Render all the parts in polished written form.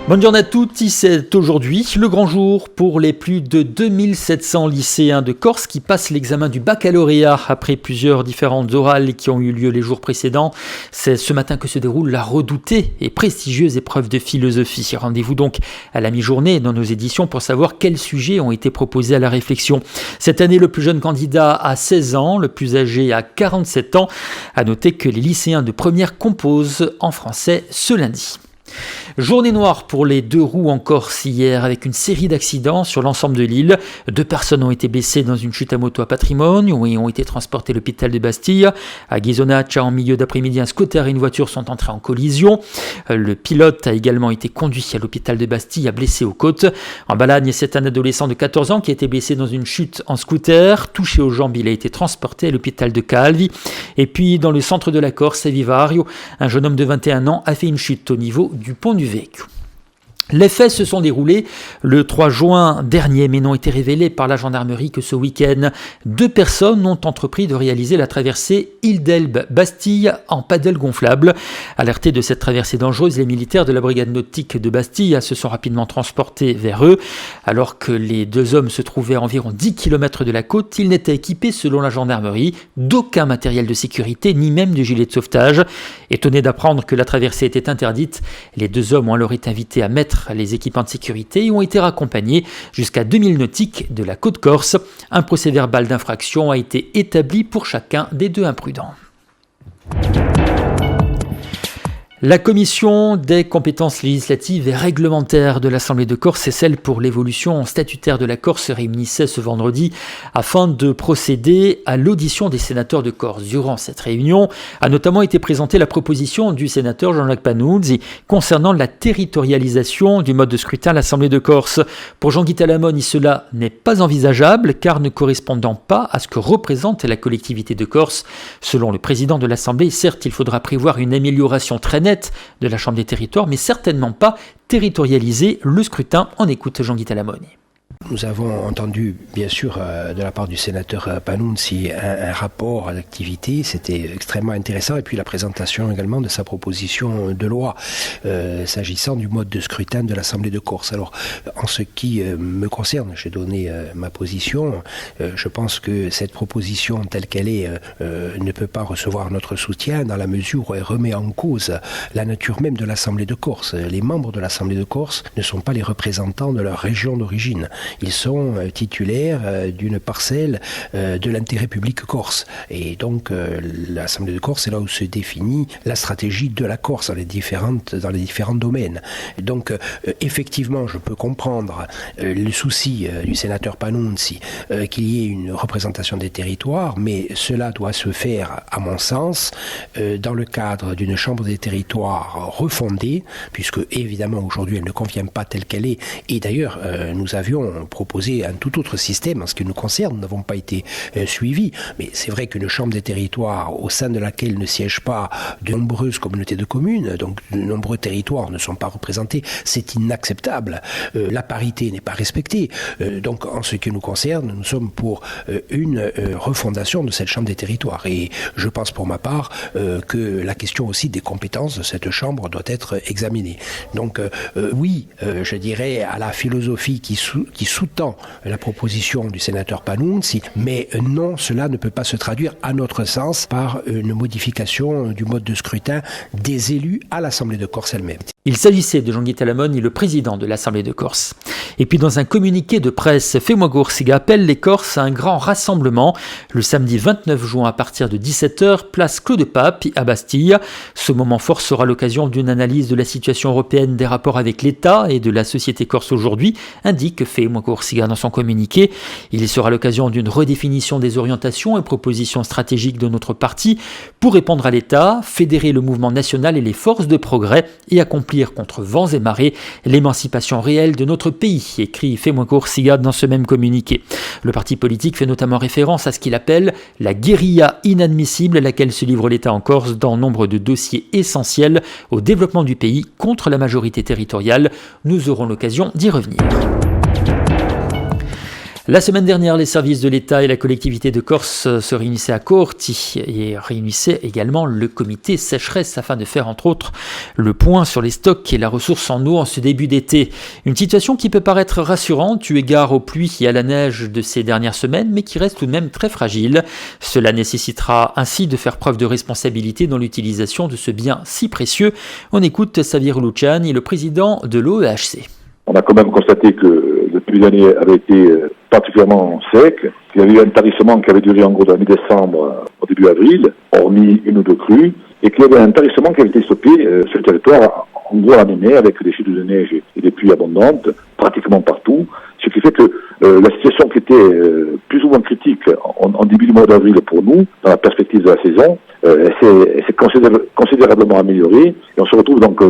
Bonne journée à toutes, c'est aujourd'hui le grand jour pour les plus de 2700 lycéens de Corse qui passent l'examen du baccalauréat après plusieurs différentes orales qui ont eu lieu les jours précédents. C'est ce matin que se déroule la redoutée et prestigieuse épreuve de philosophie. Rendez-vous donc à la mi-journée dans nos éditions pour savoir quels sujets ont été proposés à la réflexion. Cette année, le plus jeune candidat a 16 ans, le plus âgé a 47 ans. À noter que les lycéens de première composent en français ce lundi. Journée noire pour les deux roues en Corse hier avec une série d'accidents sur l'ensemble de l'île. 2 personnes ont été blessées dans une chute à moto à Patrimoine et ont été transportées à l'hôpital de Bastille. À Ghisonaccia, en milieu d'après-midi, un scooter et une voiture sont entrés en collision. Le pilote a également été conduit à l'hôpital de Bastille, blessé aux côtes. En Balagne, c'est un adolescent de 14 ans qui a été blessé dans une chute en scooter. Touché aux jambes, il a été transporté à l'hôpital de Calvi. Et puis dans le centre de la Corse, à Vivario, un jeune homme de 21 ans a fait une chute au niveau du pont du Vecchio. Les faits se sont déroulés le 3 juin dernier, mais n'ont été révélés par la gendarmerie que ce week-end. 2 personnes ont entrepris de réaliser la traversée Île-d'Elbe-Bastille en paddle gonflable. Alertés de cette traversée dangereuse, les militaires de la brigade nautique de Bastille se sont rapidement transportés vers eux. Alors que les 2 hommes se trouvaient à environ 10 km de la côte, ils n'étaient équipés, selon la gendarmerie, d'aucun matériel de sécurité, ni même de gilet de sauvetage. Étonnés d'apprendre que la traversée était interdite, les 2 hommes ont alors été invités à mettre les équipements de sécurité et ont été raccompagnés jusqu'à 2000 nautiques de la côte corse. Un procès-verbal d'infraction a été établi pour chacun des 2 imprudents. La commission des compétences législatives et réglementaires de l'Assemblée de Corse et celle pour l'évolution statutaire de la Corse se réunissaient ce vendredi afin de procéder à l'audition des sénateurs de Corse. Durant cette réunion a notamment été présentée la proposition du sénateur Jean-Jacques Panunzi concernant la territorialisation du mode de scrutin à l'Assemblée de Corse. Pour Jean-Guy Talamoni, cela n'est pas envisageable car ne correspondant pas à ce que représente la collectivité de Corse. Selon le président de l'Assemblée, certes, il faudra prévoir une amélioration très nette de la Chambre des territoires, mais certainement pas territorialiser le scrutin. On écoute Jean-Guy Talamoni. Nous avons entendu, bien sûr, de la part du sénateur Panunzi, un rapport à l'activité. C'était extrêmement intéressant. Et puis la présentation également de sa proposition de loi s'agissant du mode de scrutin de l'Assemblée de Corse. Alors, en ce qui me concerne, j'ai donné ma position. Je pense que cette proposition telle qu'elle est ne peut pas recevoir notre soutien dans la mesure où elle remet en cause la nature même de l'Assemblée de Corse. Les membres de l'Assemblée de Corse ne sont pas les représentants de leur région d'origine. Ils sont titulaires d'une parcelle de l'intérêt public corse. Et donc, l'Assemblée de Corse, c'est là où se définit la stratégie de la Corse dans les différents domaines. Donc, effectivement, je peux comprendre le souci du sénateur Panunzi qu'il y ait une représentation des territoires, mais cela doit se faire, à mon sens, dans le cadre d'une chambre des territoires refondée, puisque, évidemment, aujourd'hui, elle ne convient pas telle qu'elle est. Et d'ailleurs, nous avions proposé un tout autre système en ce qui nous concerne, nous n'avons pas été suivis, mais c'est vrai qu'une chambre des territoires au sein de laquelle ne siègent pas de nombreuses communautés de communes, donc de nombreux territoires ne sont pas représentés, c'est inacceptable. La parité n'est pas respectée. Donc en ce qui nous concerne, nous sommes pour une refondation de cette chambre des territoires. Et je pense pour ma part que la question aussi des compétences de cette chambre doit être examinée. Donc oui, je dirais à la philosophie qui sous-tend la proposition du sénateur Panunzi, mais non, cela ne peut pas se traduire, à notre sens, par une modification du mode de scrutin des élus à l'Assemblée de Corse elle-même. Il s'agissait de Jean-Guy Talamoni, le président de l'Assemblée de Corse. Et puis dans un communiqué de presse, Femois Goursiga appelle les Corses à un grand rassemblement le samedi 29 juin à partir de 17h, place Claude Pape à Bastille. Ce moment fort sera l'occasion d'une analyse de la situation européenne des rapports avec l'État et de la société corse aujourd'hui, indique Femois Goursiga dans son communiqué. Il sera l'occasion d'une redéfinition des orientations et propositions stratégiques de notre parti pour répondre à l'État, fédérer le mouvement national et les forces de progrès et accomplir contre vents et marées l'émancipation réelle de notre pays, écrit Femois Goursiga dans ce même communiqué. Le parti politique fait notamment référence à ce qu'il appelle la guérilla inadmissible à laquelle se livre l'État en Corse dans nombre de dossiers essentiels au développement du pays contre la majorité territoriale. Nous aurons l'occasion d'y revenir. La semaine dernière, les services de l'État et la collectivité de Corse se réunissaient à Corti et réunissaient également le comité sécheresse afin de faire entre autres le point sur les stocks et la ressource en eau en ce début d'été. Une situation qui peut paraître rassurante eu égard aux pluies et à la neige de ces dernières semaines, mais qui reste tout de même très fragile. Cela nécessitera ainsi de faire preuve de responsabilité dans l'utilisation de ce bien si précieux. On écoute Xavier Luciani, le président de l'OEHC. On a quand même constaté que le début d'année avait été particulièrement sec. Il y avait eu un tarissement qui avait duré en gros de la mi-décembre au début avril, hormis une ou deux crues, et qu'il y avait un tarissement qui avait été stoppé sur le territoire en gros à la mi-mai avec des chutes de neige et des pluies abondantes pratiquement partout, ce qui fait que la situation qui était plus ou moins critique en début du mois d'avril pour nous, dans la perspective de la saison, s'est considérablement améliorée et on se retrouve donc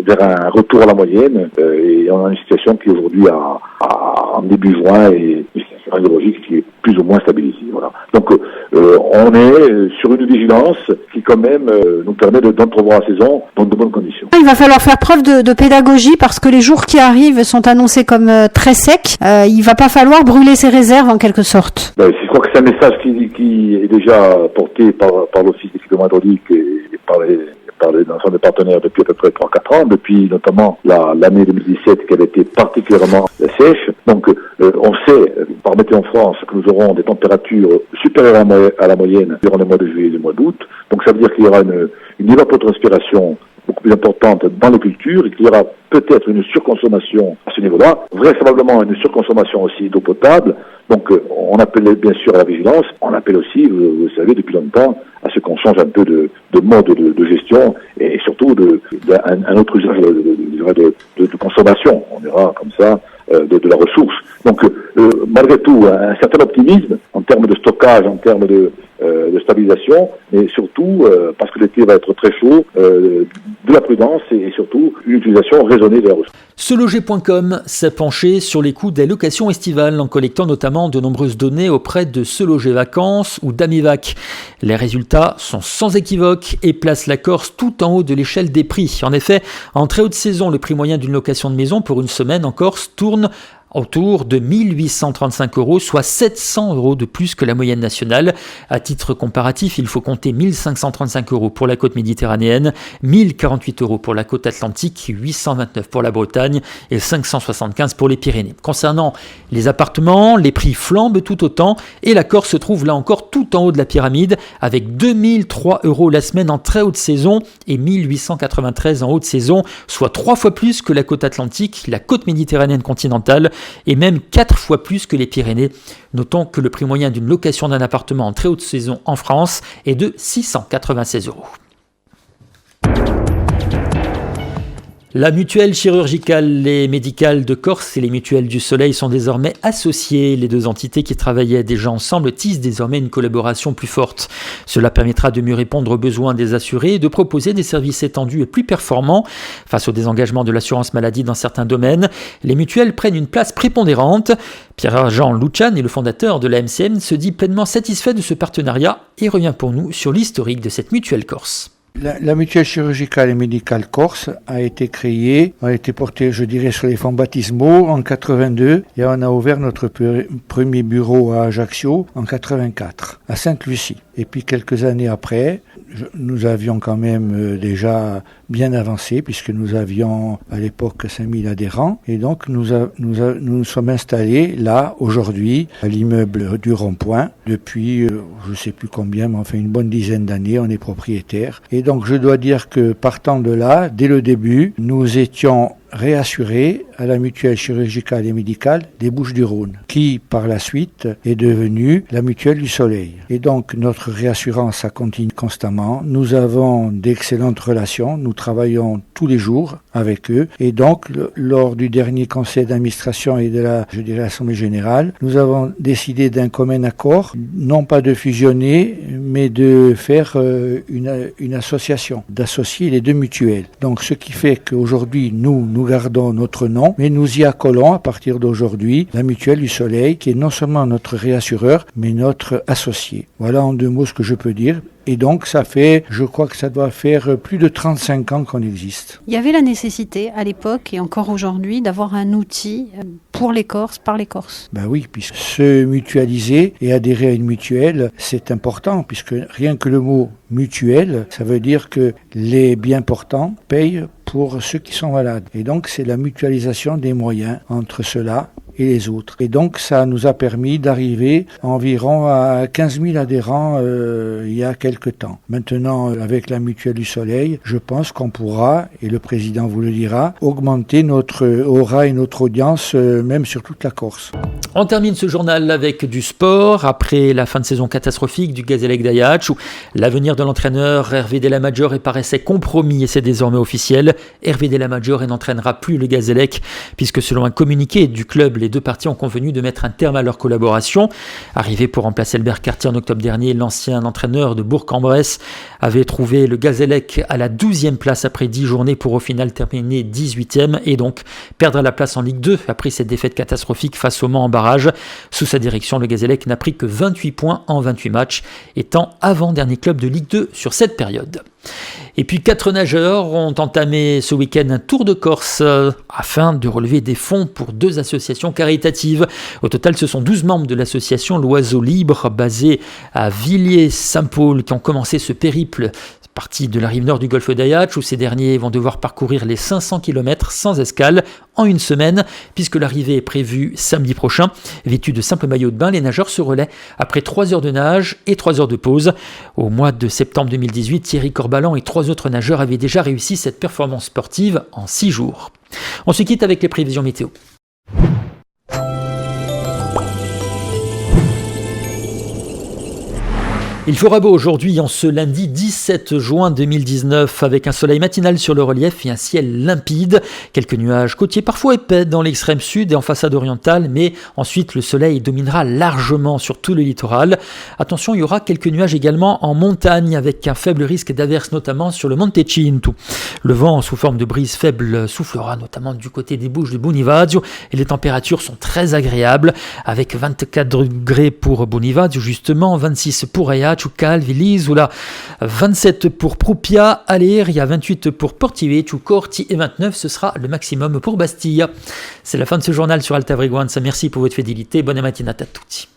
vers un retour à la moyenne et on a une situation qui aujourd'hui en début juin est une situation hydrologique qui est plus ou moins stabilisée. Voilà. Donc on est sur une vigilance qui quand même nous permet d'entrevoir la saison dans de bonnes conditions. Il va falloir faire preuve de pédagogie parce que les jours qui arrivent sont annoncés comme très secs. Il va pas falloir brûler ses réserves en quelque sorte. Je crois que c'est un message qui est déjà porté par l'Office d'équipement hydraulique et par l'ensemble des partenaires depuis à peu près 3-4 ans, depuis notamment l'année 2017 qui avait été particulièrement sèche. Donc on sait par Météo France que nous aurons des températures supérieures à la moyenne durant les mois de juillet et les mois d'août. Donc ça veut dire qu'il y aura une évapotranspiration beaucoup plus importante dans les cultures et qu'il y aura peut-être une surconsommation à ce niveau-là, vraisemblablement une surconsommation aussi d'eau potable. Donc on appelle bien sûr à la vigilance, on appelle aussi, vous savez, depuis longtemps, à ce qu'on change un peu de mode de gestion et surtout un autre usage de consommation. On ira comme ça de la ressource. Donc malgré tout, un certain optimisme en termes de stockage, en termes de stabilisation, mais surtout, parce que l'été va être très chaud, de la prudence et surtout une utilisation raisonnée de la ressource. Seloger.com s'est penché sur les coûts des locations estivales en collectant notamment de nombreuses données auprès de Seloger Vacances ou d'Amivac. Les résultats sont sans équivoque et placent la Corse tout en haut de l'échelle des prix. En effet, en très haute saison, le prix moyen d'une location de maison pour une semaine en Corse tourne autour de 1 835 €, soit 700 € de plus que la moyenne nationale. À titre comparatif, il faut compter 1 535 € pour la côte méditerranéenne, 1 048 € pour la côte atlantique, 829 € pour la Bretagne et 575 € pour les Pyrénées. Concernant les appartements, les prix flambent tout autant et la Corse se trouve là encore tout en haut de la pyramide avec 2003 € la semaine en très haute saison et 1893 € en haute saison, soit 3 fois plus que la côte atlantique, la côte méditerranéenne continentale et même 4 fois plus que les Pyrénées. Notons que le prix moyen d'une location d'un appartement en très haute saison en France est de 696 €. La mutuelle chirurgicale et médicale de Corse et les mutuelles du Soleil sont désormais associées. Les deux entités qui travaillaient déjà ensemble tissent désormais une collaboration plus forte. Cela permettra de mieux répondre aux besoins des assurés et de proposer des services étendus et plus performants. Face au désengagement de l'assurance maladie dans certains domaines, les mutuelles prennent une place prépondérante. Pierre-Jean Luciani, le fondateur de la MCM, se dit pleinement satisfait de ce partenariat et revient pour nous sur l'historique de cette mutuelle corse. La mutuelle chirurgicale et médicale corse a été créée, a été portée, je dirais, sur les fonds baptismaux en 82 et on a ouvert notre premier bureau à Ajaccio en 84, à Sainte-Lucie. Et puis quelques années après, nous avions quand même déjà bien avancé puisque nous avions à l'époque 5000 adhérents et donc nous sommes installés là aujourd'hui à l'immeuble du Rond-Point depuis je ne sais plus combien mais enfin une bonne dizaine d'années on est propriétaire et donc je dois dire que partant de là dès le début nous étions réassuré à la mutuelle chirurgicale et médicale des Bouches-du-Rhône, qui par la suite est devenue la mutuelle du Soleil. Et donc notre réassurance ça continue constamment. Nous avons d'excellentes relations, nous travaillons tous les jours avec eux. Et donc lors du dernier conseil d'administration et de l'Assemblée générale, nous avons décidé d'un commun accord, non pas de fusionner, mais de faire une association, d'associer les deux mutuelles. Donc ce qui fait qu'aujourd'hui nous gardons notre nom, mais nous y accolons à partir d'aujourd'hui la mutuelle du Soleil, qui est non seulement notre réassureur, mais notre associé. Voilà en 2 mots ce que je peux dire. Et donc je crois que ça doit faire plus de 35 ans qu'on existe. Il y avait la nécessité à l'époque et encore aujourd'hui d'avoir un outil pour les Corses, par les Corses. Ben oui, puisque se mutualiser et adhérer à une mutuelle, c'est important, puisque rien que le mot mutuelle, ça veut dire que les bien portants payent pour ceux qui sont malades. Et donc c'est la mutualisation des moyens entre ceux-là et les autres. Et donc ça nous a permis d'arriver environ à 15 000 adhérents il y a quelque temps. Maintenant, avec la Mutuelle du Soleil, je pense qu'on pourra, et le président vous le dira, augmenter notre aura et notre audience même sur toute la Corse. On termine ce journal avec du sport. Après la fin de saison catastrophique du Gazélec d'Ajaccio, où l'avenir de l'entraîneur Hervé Delamaggiore paraissait compromis et c'est désormais officiel. Hervé Delamaggiore n'entraînera plus le Gazélec puisque selon un communiqué du club, les deux parties ont convenu de mettre un terme à leur collaboration. Arrivé pour remplacer Albert Cartier en octobre dernier, l'ancien entraîneur de Bourg-en-Bresse avait trouvé le Gazélec à la 12e place après 10 journées pour au final terminer 18e et donc perdre la place en Ligue 2 après cette défaite catastrophique face au Mans en barrage. Sous sa direction, le Gazélec n'a pris que 28 points en 28 matchs, étant avant-dernier club de Ligue 2 sur cette période. Et puis 4 nageurs ont entamé ce week-end un tour de Corse afin de relever des fonds pour 2 associations caritatives. Au total, ce sont 12 membres de l'association L'Oiseau Libre, basée à Villiers-Saint-Paul, qui ont commencé ce périple partie de la rive nord du golfe d'Ajaccio, où ces derniers vont devoir parcourir les 500 km sans escale en une semaine, puisque l'arrivée est prévue samedi prochain. Vêtus de simples maillots de bain, les nageurs se relaient après 3 heures de nage et 3 heures de pause. Au mois de septembre 2018, Thierry Corbalan et 3 autres nageurs avaient déjà réussi cette performance sportive en 6 jours. On se quitte avec les prévisions météo. Il fera beau aujourd'hui en ce lundi 17 juin 2019 avec un soleil matinal sur le relief et un ciel limpide. Quelques nuages côtiers parfois épais dans l'extrême sud et en façade orientale, mais ensuite le soleil dominera largement sur tout le littoral. Attention, il y aura quelques nuages également en montagne avec un faible risque d'averse notamment sur le Monte Cinto. Le vent sous forme de brise faible soufflera notamment du côté des Bouches de Bonifacio et les températures sont très agréables avec 24 degrés pour Bonifacio justement, 26 pour Ajaccio, Calvi, l'Isola, 27 pour Prupia, Aleria, 28 pour Portivecchio, Corti et 29, ce sera le maximum pour Bastiglia. C'est la fin de ce journal sur Alta Frequenza. Merci pour votre fidélité. Bonne matinata a tutti.